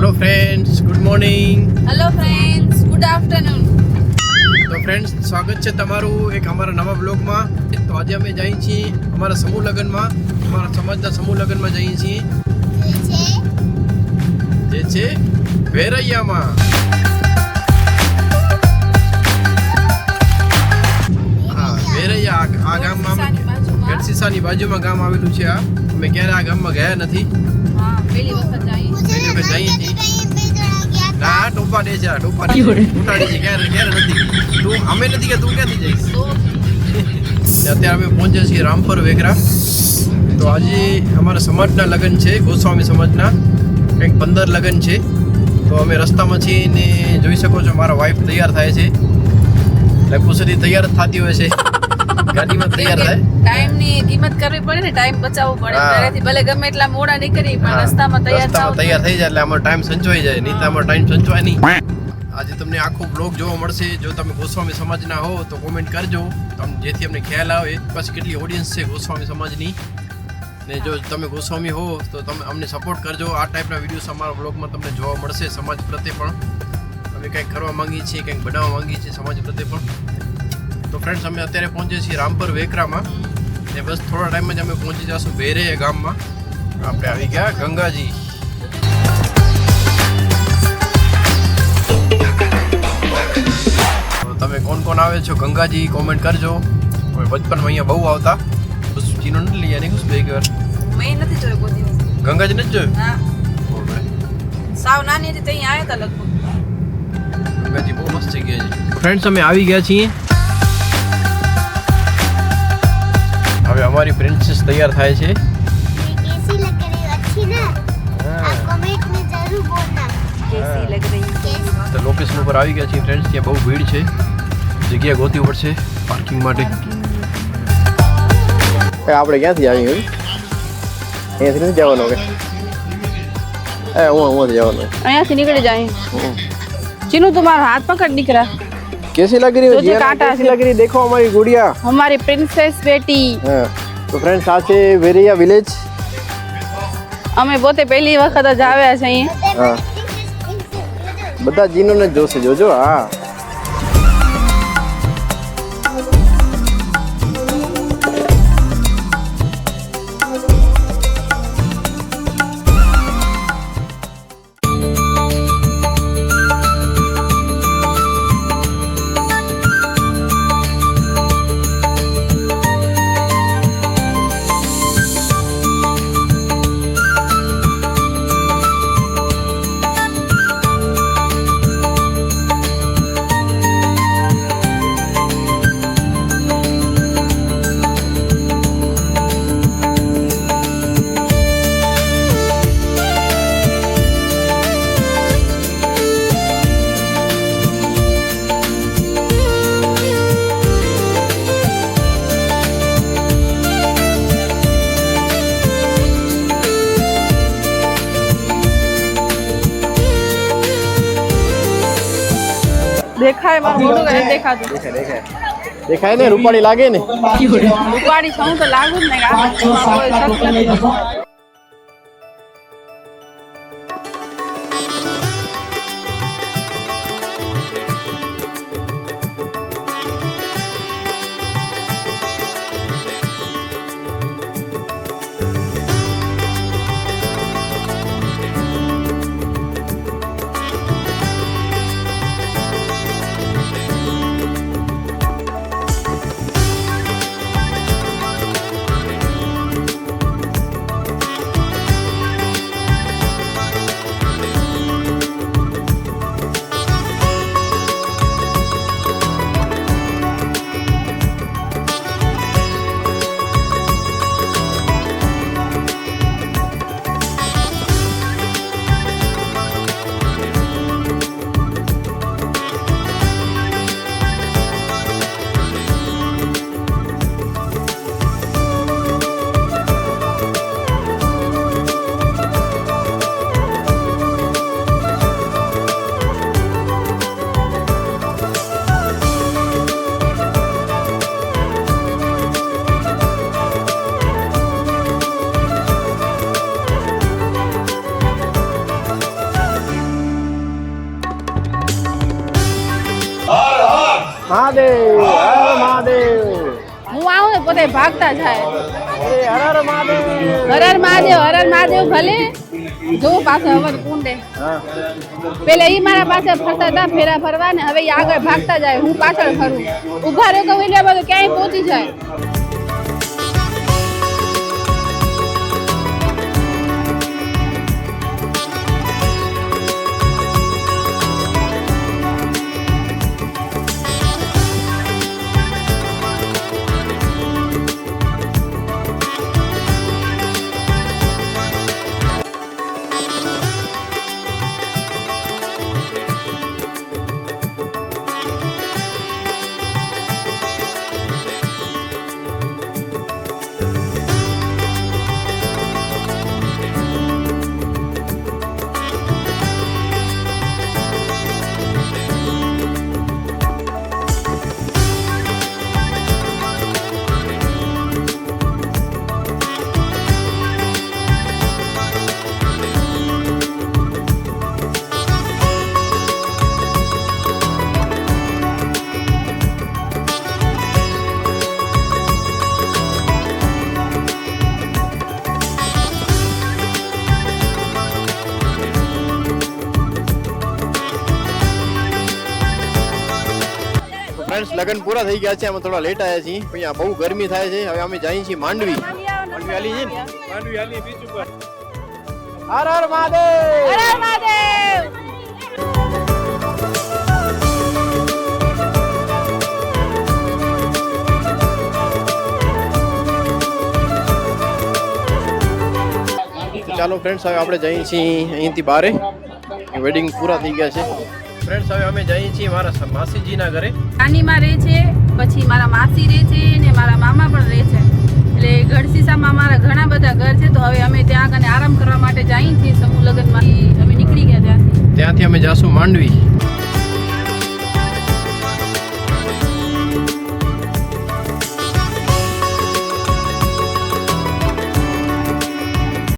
Hello friends, good morning. Hello friends, good afternoon. તો friends, સ્વાગત છે તમારું એક અમારા નવા બ્લોગમાં. તો આજે અમે જઈએ છીએ અમારા સમૂહ લગ્નમાં, અમારા સમાજના સમૂહ લગ્નમાં જઈએ છીએ જે છે વેરૈયામાં. હા, વેરૈયા આ ગામમાં ગઢસીસાની બાજુમાં ગામ આવેલું છે. આ અમે ક્યારે આ ગામમાં ગયા નથી. હા, પહેલી વખત જઈએ છીએ. ના, ટોપા દે છે, ટોપા ઉઠાડી છે. ક્યારે નથી તું, અમે નથી કે તું ક્યાંથી જઈશ. અત્યારે અમે પહોંચ્યા છીએ રામપર વેકરા. તો આજે અમારા સમાજના લગ્ન છે, ગોસ્વામી સમાજના. કંઈક 15 લગ્ન છે. તો અમે રસ્તામાં છીએ ને જોઈ શકો છો મારા વાઈફ તૈયાર થાય છે. લગભગ સુધી તૈયાર જ થતી હોય છે, ગાડીમાં તૈયાર થાય. ટાઈમની કિંમત કરવી પડે ને, ટાઈમ બચાવવો પડે. ઘરેથી ભલે ગમે એટલા મોડા નીકળી પણ રસ્તામાં તૈયાર થઈ જાય એટલે અમારો ટાઈમ સંચવાઈ જાય. નહીં તો અમારો ટાઈમ સંચવાય નહીં. આજે તમને આખો બ્લોગ જોવા મળશે. જો તમે ગોસ્વામી સમાજના હો તો કોમેન્ટ કરજો, જેથી અમને ખ્યાલ આવે પછી કેટલી ઓડિયન્સ છે ગોસ્વામી સમાજની. ને જો તમે ગોસ્વામી હો તો તમે અમને સપોર્ટ કરજો. આ ટાઈપના વિડીયોઝ અમારા બ્લોગમાં તમને જોવા મળશે. સમાજ પ્રત્યે પણ અમે કંઈક કરવા માંગીએ છીએ, કંઈક બનાવવા માંગીએ છીએ સમાજ પ્રત્યે પણ. તો ફ્રેન્ડ્સ, અમે અત્યારે પહોંચીએ છીએ રામપર વેકરામાં ને બસ થોડા ટાઈમમાં જ અમે પહોંચી જઈશું વેરૈયા ગામમાં. આપણે આવી ગયા ગંગાજી. તો તમે કોણ આવે છો ગંગાજી કોમેન્ટ કરજો. અમે બચપનમાં અહીંયા બહુ આવતા. ચીનો નથી લઈ આની ખુશ બે વાર મેં નથી જોયો કોઈ દિવસ. ગંગાજી નથી જોયું? હા, સાવ નાની હતી ત્યાં આવ્યા હતા લગભગ. ગંગાજી બહુ મસ્ત જગ્યા છે. ફ્રેન્ડ્સ, અમે આવી ગયા છીએ. હવે અમારી પ્રિન્સેસ તૈયાર થાય છે. कैसी लग रही है? अच्छी ना? आप कमेंट में जरूर बोलना કેસી લગ રહી છે. તો લોકેશન ઉપર આવી ગયા છીએ ફ્રેન્ડ્સ. ત્યાં બહુ ભીડ છે, જગ્યા ગોતવી પડશે પાર્કિંગ માટે. આપણે ક્યાંથી આવી હોય? અહીંયાથી નથી જવાનું કે હું જવાનું? અહીંયાથી નીકળી જાય. ચીનू तुम्हारा हाथ पकड़ निकला. कैसी लग रही है? तुझे कांटा कैसी लग रही है? देखो हमारी गुड़िया, हमारी प्रिंसेस बेटी. તો ફ્રેન્ડ્સ, આ છે વેરૈયા વિલેજ. અમે પોતે પહેલી વખત જ આવ્યા છે અહીં. હા, બધા જીનોને જોશે, જોજો. હા, દેખાય મારું મોઢું કઈ દેખાતું. દેખાય ને? રૂપાળી લાગે ને? ઉપાડી છું તો લાગુ જ ને. મહાદેવ હર મહાદેવ. હું આવું ને પોતે ભાગતા જાય. હર હર મહાદેવ. હર મહાદેવ ભલે જો પાછો અવર કુંડે હા. પેલા ઈ મારા પાસે ફરતા હતા ફેરા ફરવા ને હવે ઈ આગળ ભાગતા જાય હું પાછળ ફરું. ઉભા રહ્યો કહું એટલે બધું ક્યાંય પહોંચી જાય. ફ્રેન્ડ્સ લગન પૂરા થઈ ગયા છે. અમે થોડા લેટ આવ્યા છીએ. અહીંયા બહુ ગરમી થાય છે. હવે અમે જઈએ છીએ માંડવી. માંડવી હાલી છે ને? માંડવી હાલી બીચ ઉપર. હર હર મહાદેવ. હર હર મહાદેવ. ચાલો ફ્રેન્ડ્સ હવે આપણે જઈએ છીએ અહીંથી બારે. વેડિંગ પૂરા થઈ ગયા છે. ફ્રેન્ડ્સ હવે અમે જઈએ છીએ મારા માસીજીના ઘરે. નાનીમાં રહે છે, પછી મારા માસી રહે છે ને મારા મામા પણ રહે છે. એટલે ગઢસીસામાં મારા ઘણા બધા ઘર છે. તો હવે અમે ત્યાં કને આરામ કરવા માટે જઈએ છીએ. સમૂહ લગ્નમાં અમે નીકળી ગયા ત્યાંથી અમે જાશું માંડવી.